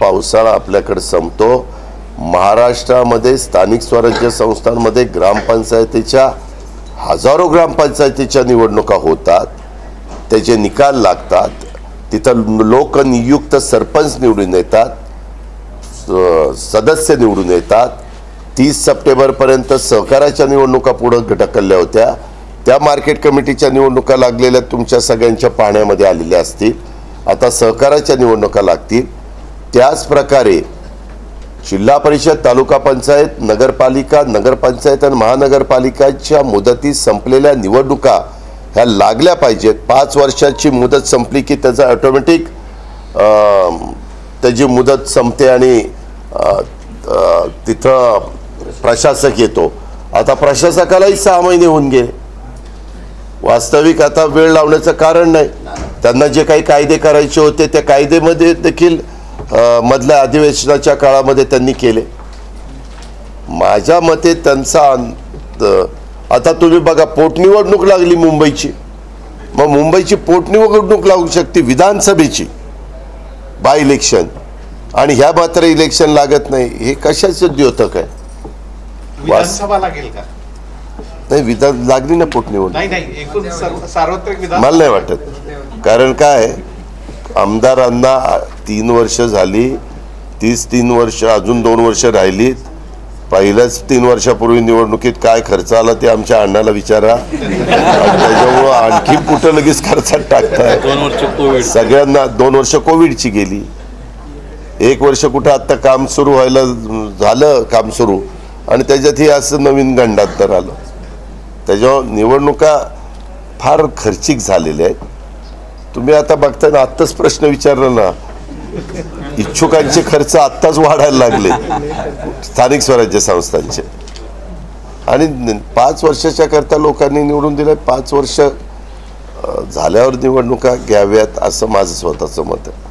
पावसाळा आपल्याकडे संपतो. महाराष्ट्रामध्ये स्थानिक स्वराज्य संस्थांमध्ये ग्रामपंचायतीच्या हजारो ग्रामपंचायतीच्या निवडणुका होतात, त्याचे निकाल लागतात, तिथं लोकनियुक्त सरपंच निवडून येतात, सदस्य निवडून येतात. 30 सप्टेंबरपर्यंत सहकाराच्या निवडणुका पुढे ढकलल्या होत्या, त्या मार्केट कमिटीच्या निवडणुका लागलेल्या तुमच्या सगळ्यांच्या पाहण्यामध्ये आलेल्या असतील. आता सहकाराच्या निवडणुका लागतील. त्याच प्रकारे जिल्हा परिषद, तालुका पंचायत, नगरपालिका, नगरपंचायत आणि महानगरपालिकाच्या मुदती संपलेल्या निवडणुका ह्या लागल्या पाहिजेत. 5 वर्षाची मुदत संपली की त्याचा ऑटोमॅटिक त्याची मुदत संपते आणि तिथं प्रशासक येतो. आता प्रशासकालाही 6 महिने होऊन गेले. वास्तविक आता वेळ लावण्याचं कारण नाही. त्यांना जे काही कायदे करायचे होते त्या कायदेमध्ये देखील मधल्या अधिवेशनाच्या काळामध्ये त्यांनी केले. माझ्या मते त्यांचा आता तुम्ही बघा, पोटनिवडणूक लागली मुंबईची, मग मुंबईची पोटनिवडणूक लागू शकते विधानसभेची बाय इलेक्शन, आणि ह्या मात्र इलेक्शन लागत नाही. हे कशाचं द्योतक आहे? विधानसभा लागेल का? नाही, विधान लागली ना पोटनिवडणूक. सार्वत्रिक मला नाही वाटत. कारण काय, आमदारांना 3 वर्ष झाली, 3 वर्ष अजून 2 वर्ष राहिलीत. पहिल्याच 3 वर्षापूर्वी निवडणुकीत काय खर्च आला ते आमच्या अण्णाला विचारा. त्याच्यामुळं आणखी कुठं लगेच खर्चात टाकताय. 2 वर्ष कोविड, सगळ्यांना 2 वर्ष कोविडची गेली. 1 वर्ष कुठं आत्ता काम सुरू व्हायला झालं, काम सुरू, आणि त्याच्यातही असं नवीन गंडांतर आलं. त्याच्यावर निवडणुका फार खर्चिक झालेल्या आहेत. तुम्ही आता बघताय ना, आत्ताच प्रश्न विचारला ना, इच्छुकांचे खर्च आत्ताच वाढायला लागले स्थानिक स्वराज्य संस्थांचे. आणि 5 वर्षाच्या करता लोकांनी निवडून दिलं. 5 वर्ष झाल्यावर निवडणुका घ्याव्यात असं माझं स्वतःचं मत आहे.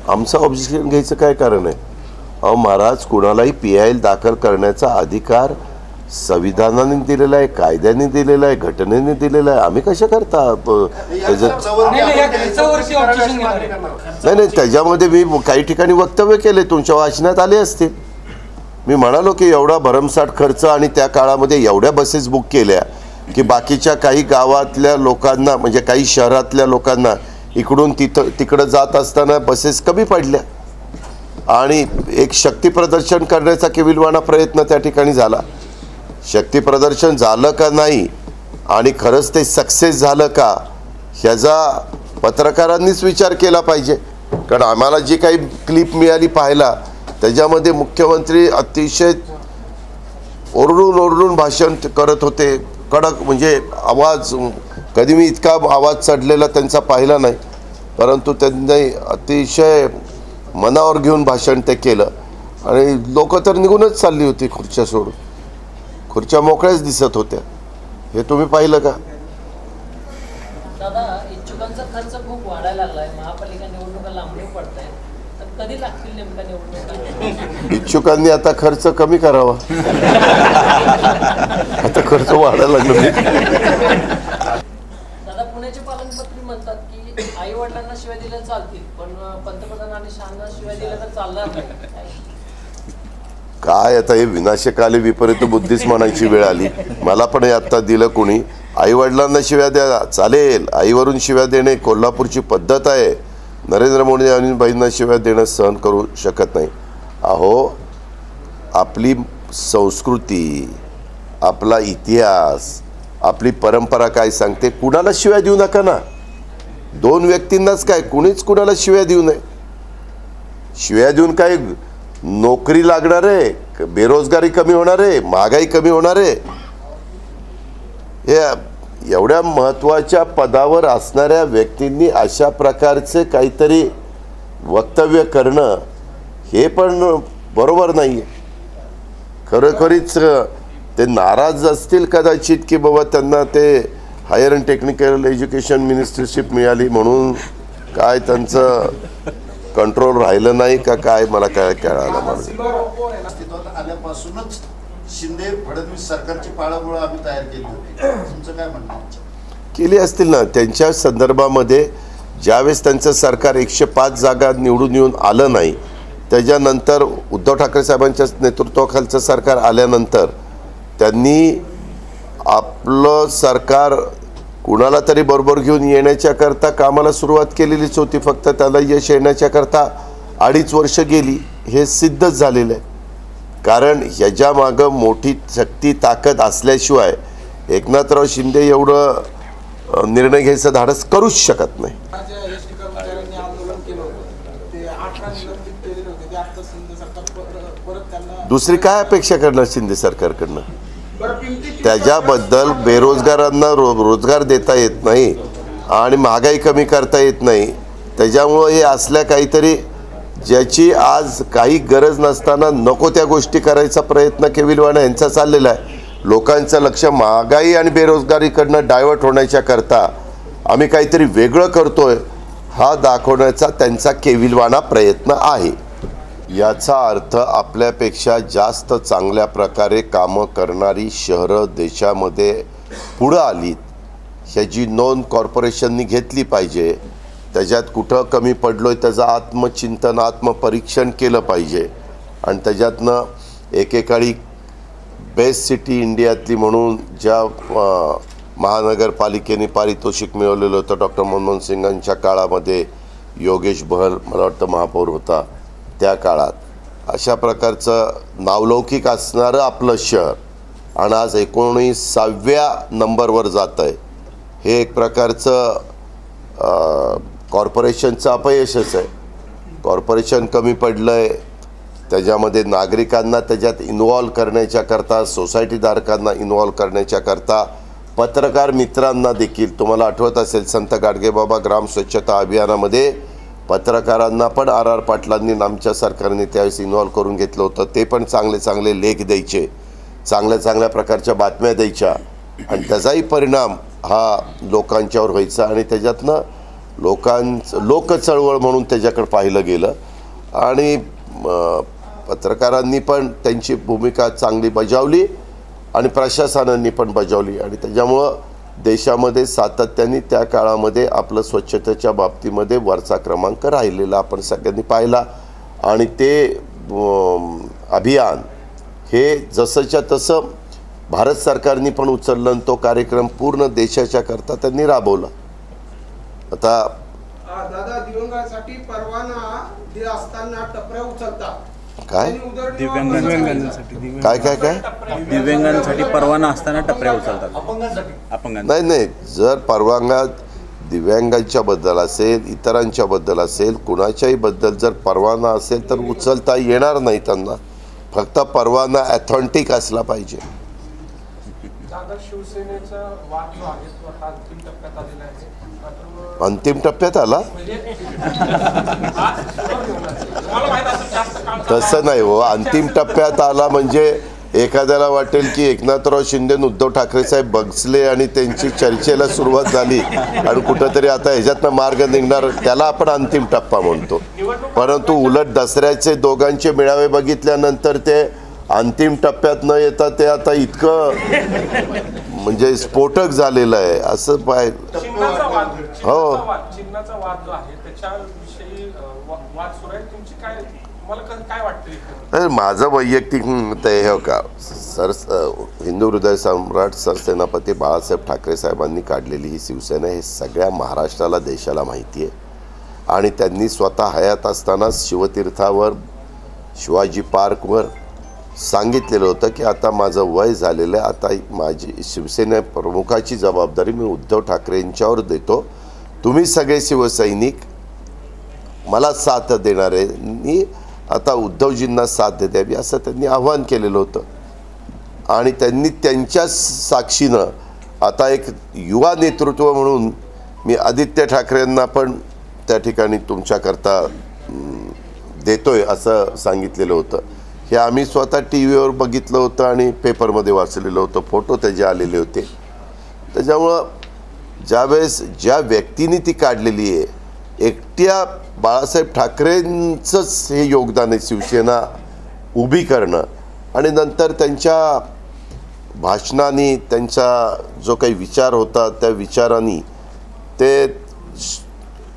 आमचं ऑब्जेक्शन घ्यायचं काय कारण आहे? अहो महाराज, कुणालाही PIL दाखल करण्याचा अधिकार संविधानाने दिलेला आहे, कायद्याने दिलेला आहे, घटनेने दिलेला आहे. आम्ही कशा करता नाही, त्याच्यामध्ये मी काही ठिकाणी वक्तव्य केले, तुमच्या वाचनात आले असतील. मी म्हणालो की एवढा भरमसाठ खर्च आणि त्या काळामध्ये एवढ्या बसेस बुक केल्या की बाकीच्या काही गावातल्या लोकांना, म्हणजे काही शहरातल्या लोकांना इकडून तिकडं जात असताना बसेस कमी पडल्या, आणि एक शक्ती प्रदर्शन करण्याचा केविलवाणा प्रयत्न त्या ठिकाणी झाला. शक्ती प्रदर्शन झालं का नाही आणि खरंच ते सक्सेस झालं का ह्याचा पत्रकारांनीच विचार केला पाहिजे. कारण आम्हाला जी काही क्लिप मिळाली पाहायला, त्याच्यामध्ये मुख्यमंत्री अतिशय ओरडून भाषण करत होते, कडक, म्हणजे आवाज, कधी मी इतका आवाज चढलेला त्यांचा पाहिला नाही. परंतु त्यांनी अतिशय मनावर घेऊन भाषण ते केलं, आणि लोक तर निघूनच चालली होती खुर्च्या सोडून. खुर्च्या मोकळ्याच दिसत होत्या. हे तुम्ही पाहिलं का? दादा, इच्छुकांचा खर्च खूप वाढायला लागलाय. महापालिका निवडणुका लांबणी पडतायत, तर कधी लागतील नेमका निवडणुका? इच्छुकांनी आता खर्च कमी करावा. आता खर्च वाढायला लागला. दादा, पुण्याचे पालकमंत्री म्हणतात की आई वडिलांना शिवाय दिल्या चालतील, पण पंतप्रधान आणि शहांना शिवाय दिल्या तर चालणार नाही. काय आता हे विनाशकाले विपरीत बुद्धीच म्हणायची वेळ आली. मला पण आता दिलं कोणी. आई वडिलांना शिव्या द्या चालेल, आईवरून शिव्या देणे कोल्हापूरची पद्धत आहे. नरेंद्र मोदी आणि बहिणींना शिव्या देणं सहन करू शकत नाही. अहो, आपली संस्कृती, आपला इतिहास, आपली परंपरा काय सांगते? कुणाला शिव्या देऊ नका ना. 2 व्यक्तींनाच काय, कुणीच कुणाला शिव्या देऊ नये. शिव्या देऊन काय नोकरी लागणार आहे? बेरोजगारी कमी होणार आहे? महागाई कमी होणार आहे? हे एवढ्या महत्त्वाच्या पदावर असणाऱ्या व्यक्तींनी अशा प्रकारचे काहीतरी वक्तव्य करणं हे पण बरोबर नाही आहे. खरोखरीच ते नाराज असतील कदाचित की बाबा त्यांना ते higher and technical education ministership मिळाली म्हणून काय त्यांचं कंट्रोल राहिलं नाही का काय, मला काय कळालं. आल्यापासूनच शिंदे फडणवीस सरकारची पाळंमुळं आम्ही तयार केली होती. तुमचं काय म्हणणं? केली असतील ना. त्यांच्या संदर्भामध्ये ज्यावेळेस त्यांचं सरकार 105 जागा निवडून येऊन आलं नाही, त्याच्यानंतर उद्धव ठाकरे साहेबांच्या नेतृत्वाखालचं सरकार आल्यानंतर त्यांनी आपलं सरकार कुणाला तरी बरोबर घेऊन येण्याच्या करता कामाला सुरुवात केलेलीच होती. फक्त त्याला यश येण्याच्या करता 2.5 वर्ष गेली, हे सिद्धच झालेलं आहे. कारण ह्याच्या मागं मोठी शक्ती ताकद असल्याशिवाय एकनाथराव शिंदे एवढं निर्णय घ्यायचं धाडस करूच शकत नाही. दुसरी काय अपेक्षा करणार शिंदे सरकारकडनं? त्याच्याबद्दल बेरोजगारांना रोजगार देता येत नाही आणि महागाई कमी करता येत नाही. त्याच्यामुळं हे असल्या काहीतरी ज्याची आज काही गरज नसताना नको त्या गोष्टी करायचा प्रयत्न केविलवाणा यांचा चाललेला आहे. लोकांचं लक्ष महागाई आणि बेरोजगारीकडनं डायव्हर्ट होण्याच्या करता आम्ही काहीतरी वेगळं करतोय हा दाखवण्याचा त्यांचा केविलवाणा प्रयत्न आहे. याचा अर्थ आपल्यापेक्षा जास्त चांगल्या प्रकारे कामं करणारी शहरं देशामध्ये पुढं आलीत ह्याची नोंद कॉर्पोरेशननी घेतली पाहिजे. त्याच्यात कुठं कमी पडलोय त्याचं आत्मचिंतन आत्मपरीक्षण केलं पाहिजे आणि त्याच्यातनं एकेकाळी बेस्ट सिटी इंडियातली म्हणून ज्या महानगरपालिकेने पारितोषिक मिळवलेलं होतं डॉक्टर मनमोहन सिंगांच्या काळामध्ये, योगेश बहल मला वाटतं महापौर होता त्या काळात, अशा प्रकारचं नावलौकिक असणारं आपलं शहर आणि आज 19व्या नंबरवर जातं आहे. हे एक प्रकारचं कॉर्पोरेशनचं अपयशच आहे. कॉर्पोरेशन कमी पडलं आहे, त्याच्यामध्ये नागरिकांना त्याच्यात इन्व्हॉल्व करण्याच्या करता, सोसायटीधारकांना इन्व्हॉल्व करण्याच्या करता, पत्रकार मित्रांना देखील, तुम्हाला आठवत असेल संत गाडगेबाबा ग्राम स्वच्छता अभियानामध्ये पत्रकारांना पण RR पाटलांनी आमच्या सरकारने त्यावेळेस इन्व्हॉल्व करून घेतलं होतं. ते पण चांगले चांगले लेख द्यायचे, चांगल्या चांगल्या प्रकारच्या बातम्या द्यायच्या आणि त्याचाही परिणाम हा लोकांच्यावर व्हायचा आणि त्याच्यातनं लोक चळवळ म्हणून त्याच्याकडे पाहिलं गेलं आणि पत्रकारांनी पण त्यांची भूमिका चांगली बजावली आणि प्रशासनाने पण बजावली आणि त्याच्यामुळं देशामध्ये सातत्याने त्या काळामध्ये आपलं स्वच्छतेच्या बाबतीमध्ये वरचा क्रमांक राहिलेला आपण सगळ्यांनी पाहिला आणि ते अभियान हे जसंच्या तसं भारत सरकारने पण उचललं आणि तो कार्यक्रम पूर्ण देशाच्या करता त्यांनी राबवला. आता दादा दिव्यांगांसाठी परवाना दिला असताना टपऱ्या उचलतात काय दिव्यांगांसाठी काय काय काय दिव्यांगांसाठी परवाना असताना टपऱ्या उचलतात अपंगांना. नाही, जर परवाना दिव्यांगांच्या बद्दल असेल, इतरांच्या बद्दल असेल, कुणाच्याही बद्दल जर परवाना असेल तर उचलता येणार नाही त्यांना. फक्त परवाना ऑथेंटिक असला पाहिजे. शिवसेनेचा वाद जो आहे तो आता अंतिम टप्प्यात आलेला आहे. अंतिम टप्प्यात आला तसं नाही हो. अंतिम टप्प्यात आला म्हणजे एखाद्याला वाटेल की एकनाथराव शिंदे उद्धव ठाकरे साहेब बसले आणि त्यांची चर्चेला सुरुवात झाली आणि कुठंतरी आता ह्याच्यातनं मार्ग निघणार, त्याला आपण अंतिम टप्पा म्हणतो. परंतु उलट दसऱ्याचे दोघांचे मेळावे बघितल्यानंतर ते अंतिम टप्प्यात न येता ते आता इतकं म्हणजे स्फोटक झालेलं आहे असं पाय. हो, चिन्हाचा वाद जो आहे त्याच्याविषयी वाद सुरू आहे. तुमची काय, तुम्हाला काय वाटतं? माझं वैयक्तिक ते हे का हिंदू हृदय सम्राट सरसेनापती बाळासाहेब ठाकरे साहेबांनी काढलेली ही शिवसेना हे सगळ्या महाराष्ट्राला देशाला माहिती आहे आणि त्यांनी स्वतः हयात असतानाच शिवतीर्थावर शिवाजी पार्कवर सांगितलेलं होतं की आता माझं वय झालेलं आहे, आता माझी शिवसेना प्रमुखाची जबाबदारी मी उद्धव ठाकरेंच्यावर देतो, तुम्ही सगळे शिवसैनिक मला साथ देणारे मी आता उद्धवजींना साथ द्यावी असं त्यांनी आव्हान केलेलं होतं. आणि त्यांनी त्यांच्या साक्षीनं आता एक युवा नेतृत्व म्हणून मी आदित्य ठाकरेंना पण त्या ठिकाणी तुमच्याकरता देतोय असं सांगितलेलं होतं. हे आम्ही स्वतः TV वर बघितलं होतं आणि पेपरमध्ये वाचलेलं होतं, फोटो त्याचे आलेले होते. त्याच्यामुळं ज्यावेळेस ज्या व्यक्तीने ती काढलेली आहे, एकट्या बाळासाहेब ठाकरेंचंच हे योगदान आहे शिवसेना उभी करणं आणि नंतर त्यांच्या भाषणांनी त्यांचा जो काही विचार होता त्या विचारांनी ते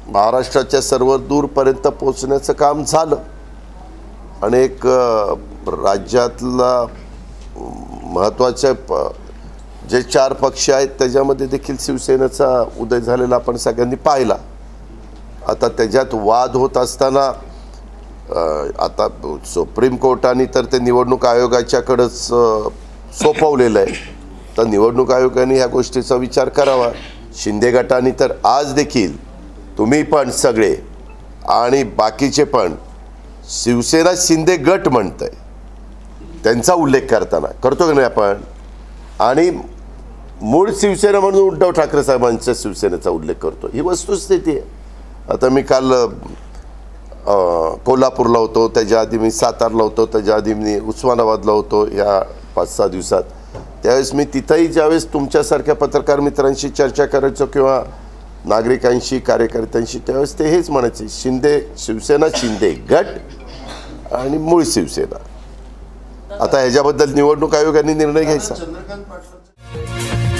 महाराष्ट्राच्या सर्व दूरपर्यंत पोचण्याचं काम झालं आणि एक राज्यातला महत्त्वाचे जे 4 पक्ष आहेत त्याच्यामध्ये देखील शिवसेनेचा उदय झालेला आपण सगळ्यांनी पाहिला. आता त्याच्यात वाद होत असताना आता सुप्रीम कोर्टाने तर ते निवडणूक आयोगाच्याकडंच सोपवलेलं आहे. तर निवडणूक आयोगाने ह्या गोष्टीचा विचार करावा. शिंदे गटाने तर आज देखील तुम्ही पण सगळे आणि बाकीचे पण शिवसेना शिंदे गट म्हणतंय, त्यांचा उल्लेख करतो की नाही आपण, आणि मूळ शिवसेना म्हणून उद्धव ठाकरे साहेबांच्या शिवसेनेचा उल्लेख करतो. ही वस्तुस्थिती आहे. आता मी काल कोल्हापूरला होतो, त्याच्या आधी मी सातारला होतो, त्याच्या आधी मी उस्मानाबादला होतो या 5-6 दिवसात. त्यावेळेस मी तिथंही ज्यावेळेस तुमच्यासारख्या पत्रकार मित्रांशी चर्चा करायचो किंवा नागरिकांशी कार्यकर्त्यांशी, त्यावेळेस ते हेच म्हणायचे, शिंदे शिवसेना शिंदे गट आणि मूळ शिवसेना. आता ह्याच्याबद्दल निवडणूक आयोगाने निर्णय घ्यायचा. चंद्रकांत पाटलांचं